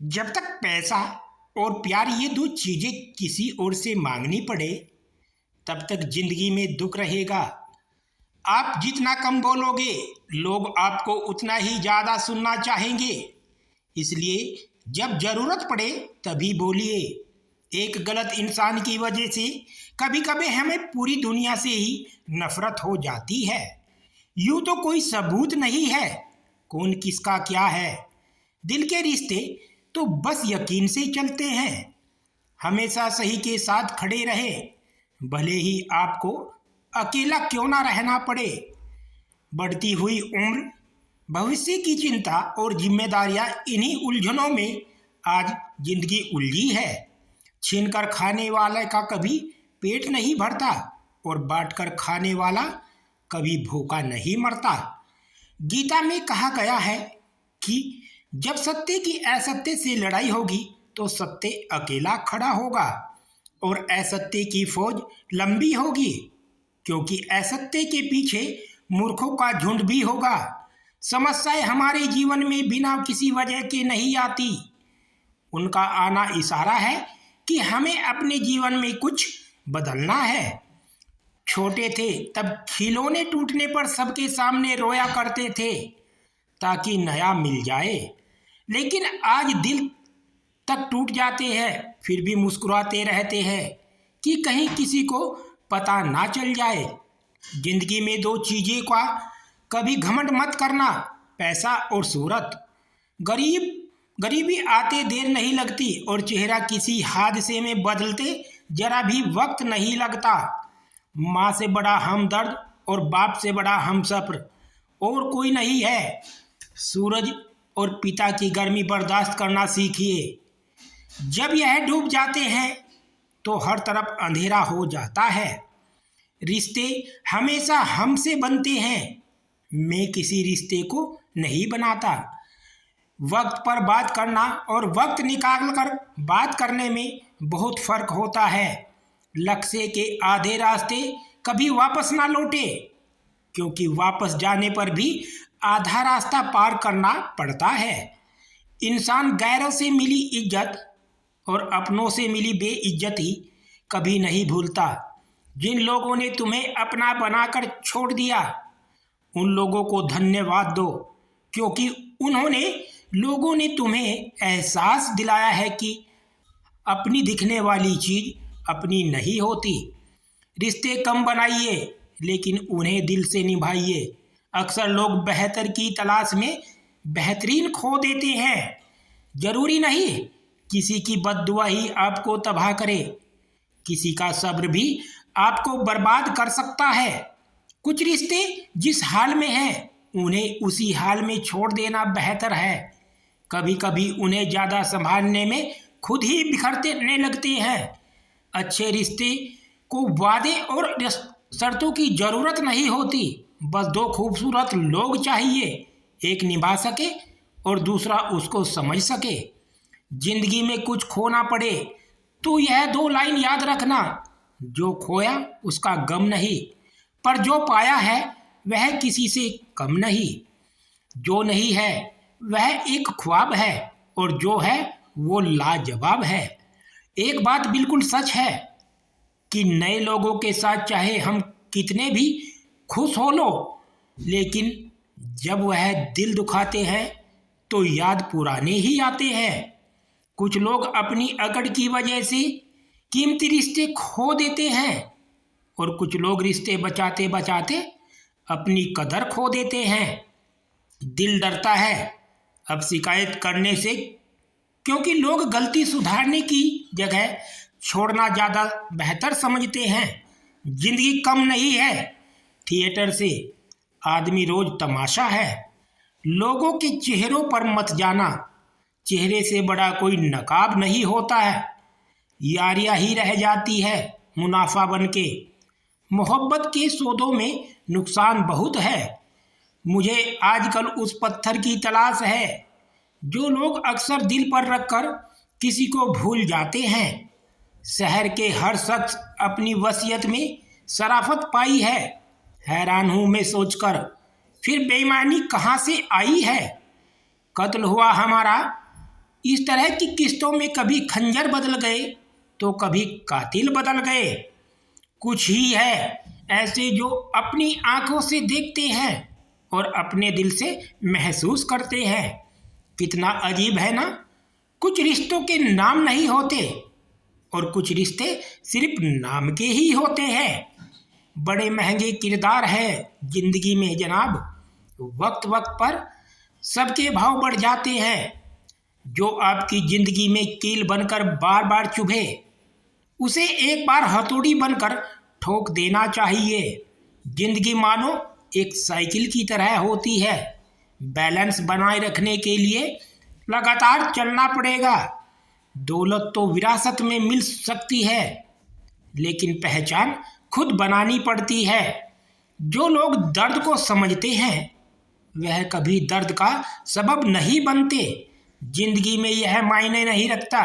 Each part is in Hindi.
जब तक पैसा और प्यार ये दो चीजें किसी और से मांगनी पड़े तब तक जिंदगी में दुख रहेगा। आप जितना कम बोलोगे लोग आपको उतना ही ज्यादा सुनना चाहेंगे। इसलिए जब जरूरत पड़े तभी बोलिए। एक गलत इंसान की वजह से कभी कभी हमें पूरी दुनिया से ही नफरत हो जाती है। यूं तो कोई सबूत नहीं है कौन किसका क्या है। दिल के रिश्ते तो बस यकीन से चलते हैं। हमेशा सही के साथ खड़े रहे भले ही आपको अकेला क्यों ना रहना पड़े। बढ़ती हुई उम्र, भविष्य की चिंता और जिम्मेदारियां, इन्हीं उलझनों में आज जिंदगी उलझी है। छीनकर खाने वाले का कभी पेट नहीं भरता और बांटकर खाने वाला कभी भूखा नहीं मरता। गीता में कहा गया है कि जब सत्य की असत्य से लड़ाई होगी तो सत्य अकेला खड़ा होगा और असत्य की फौज लंबी होगी, क्योंकि असत्य के पीछे मूर्खों का झुंड भी होगा। समस्याएं हमारे जीवन में बिना किसी वजह के नहीं आती। उनका आना इशारा है कि हमें अपने जीवन में कुछ बदलना है। छोटे थे तब खिलौने टूटने पर सबके सामने रोया करते थे ताकि नया मिल जाए, लेकिन आज दिल तक टूट जाते हैं फिर भी मुस्कुराते रहते हैं कि कहीं किसी को पता ना चल जाए। जिंदगी में दो चीजें का कभी घमंड मत करना, पैसा और शोहरत। गरीबी आते देर नहीं लगती और चेहरा किसी हादसे में बदलते जरा भी वक्त नहीं लगता। माँ से बड़ा हमदर्द और बाप से बड़ा हमसफर और कोई नहीं है। सूरज और पिता की गर्मी बर्दाश्त करना सीखिए। जब यह डूब जाते हैं तो हर तरफ अंधेरा हो जाता है। रिश्ते हमेशा हमसे बनते हैं, मैं किसी रिश्ते को नहीं बनाता। वक्त पर बात करना और वक्त निकाल कर बात करने में बहुत फर्क होता है। लक्ष्य के आधे रास्ते कभी वापस ना लौटे, क्योंकि वापस जाने पर भी आधा रास्ता पार करना पड़ता है। इंसान गैरों से मिली इज्जत और अपनों से मिली बेइज्जती कभी नहीं भूलता। जिन लोगों ने तुम्हें अपना बनाकर छोड़ दिया उन लोगों को धन्यवाद दो, क्योंकि उन्होंने लोगों ने तुम्हें एहसास दिलाया है कि अपनी दिखने वाली चीज अपनी नहीं होती। रिश्ते कम बनाइए लेकिन उन्हें दिल से निभाइए। अक्सर लोग बेहतर की तलाश में बेहतरीन खो देते हैं। जरूरी नहीं किसी की बद्दुआ ही आपको तबाह करे, किसी का सब्र भी आपको बर्बाद कर सकता है। कुछ रिश्ते जिस हाल में हैं उन्हें उसी हाल में छोड़ देना बेहतर है। कभी कभी उन्हें ज़्यादा संभालने में खुद ही बिखरने लगते हैं। अच्छे रिश्ते को वादे और शर्तों की जरूरत नहीं होती, बस दो खूबसूरत लोग चाहिए, एक निभा सके और दूसरा उसको समझ सके। जिंदगी में कुछ खोना पड़े तो यह दो लाइन याद रखना, जो खोया उसका गम नहीं, पर जो पाया है वह किसी से कम नहीं। जो नहीं है वह एक ख्वाब है और जो है वो लाजवाब है। एक बात बिल्कुल सच है कि नए लोगों के साथ चाहे हम कितने भी खुश हो लो, लेकिन जब वह दिल दुखाते हैं तो याद पुराने ही आते हैं। कुछ लोग अपनी अकड़ की वजह से कीमती रिश्ते खो देते हैं और कुछ लोग रिश्ते बचाते बचाते अपनी कदर खो देते हैं। दिल डरता है अब शिकायत करने से, क्योंकि लोग गलती सुधारने की जगह छोड़ना ज़्यादा बेहतर समझते हैं। जिंदगी कम नहीं है थिएटर से, आदमी रोज तमाशा है। लोगों के चेहरों पर मत जाना, चेहरे से बड़ा कोई नकाब नहीं होता है। यारियां ही रह जाती है मुनाफा बन के। मोहब्बत के सौदों में नुकसान बहुत है। मुझे आजकल उस पत्थर की तलाश है जो लोग अक्सर दिल पर रखकर किसी को भूल जाते हैं। शहर के हर शख्स अपनी वसीयत में शराफत पाई है, हैरान हूं मैं सोचकर, फिर बेईमानी कहाँ से आई है। कत्ल हुआ हमारा इस तरह की किस्तों में कभी खंजर बदल गए तो कभी कातिल बदल गए। कुछ ही है ऐसे जो अपनी आंखों से देखते हैं और अपने दिल से महसूस करते हैं। कितना अजीब है ना। कुछ रिश्तों के नाम नहीं होते और कुछ रिश्ते सिर्फ नाम के ही होते हैं। बड़े महंगे किरदार है जिंदगी में जनाब। वक्त वक्त पर सबके भाव बढ़ जाते हैं। जो आपकी जिंदगी में कील बनकर बार बार चुभे उसे एक बार हथौड़ी बनकर ठोक देना चाहिए। जिंदगी मानो एक साइकिल की तरह होती है। बैलेंस बनाए रखने के लिए लगातार चलना पड़ेगा। दौलत तो विरासत में मिल सकती है लेकिन पहचान खुद बनानी पड़ती है। जो लोग दर्द को समझते हैं वह कभी दर्द का सबब नहीं बनते। जिंदगी में यह मायने नहीं रखता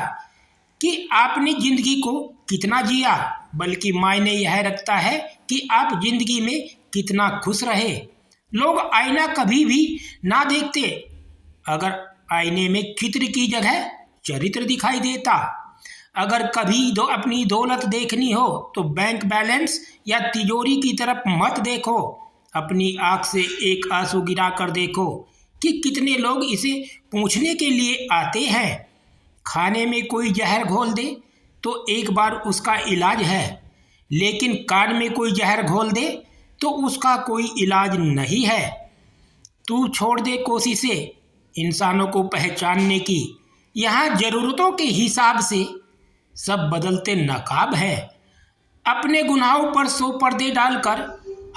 कि आपने जिंदगी को कितना जिया, बल्कि मायने यह रखता है कि आप जिंदगी में कितना खुश रहे। लोग आईना कभी भी ना देखते अगर आईने में चित्र की जगह चरित्र दिखाई देता। अगर कभी अपनी दौलत देखनी हो तो बैंक बैलेंस या तिजोरी की तरफ मत देखो। अपनी आंख से एक आंसू गिरा कर देखो कि कितने लोग इसे पूछने के लिए आते हैं। खाने में कोई जहर घोल दे तो एक बार उसका इलाज है, लेकिन कान में कोई जहर घोल दे तो उसका कोई इलाज नहीं है। तू छोड़ दे कोशिशें इंसानों को पहचानने की। यहाँ ज़रूरतों के हिसाब से सब बदलते नकाब है। अपने गुनाहों पर 100 पर्दे डालकर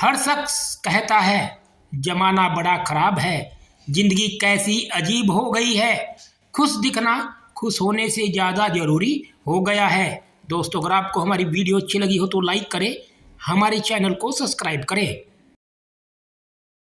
हर शख्स कहता है जमाना बड़ा खराब है। जिंदगी कैसी अजीब हो गई है। खुश दिखना खुश होने से ज़्यादा ज़रूरी हो गया है। दोस्तों, अगर आपको हमारी वीडियो अच्छी लगी हो तो लाइक करें, हमारे चैनल को सब्सक्राइब करें।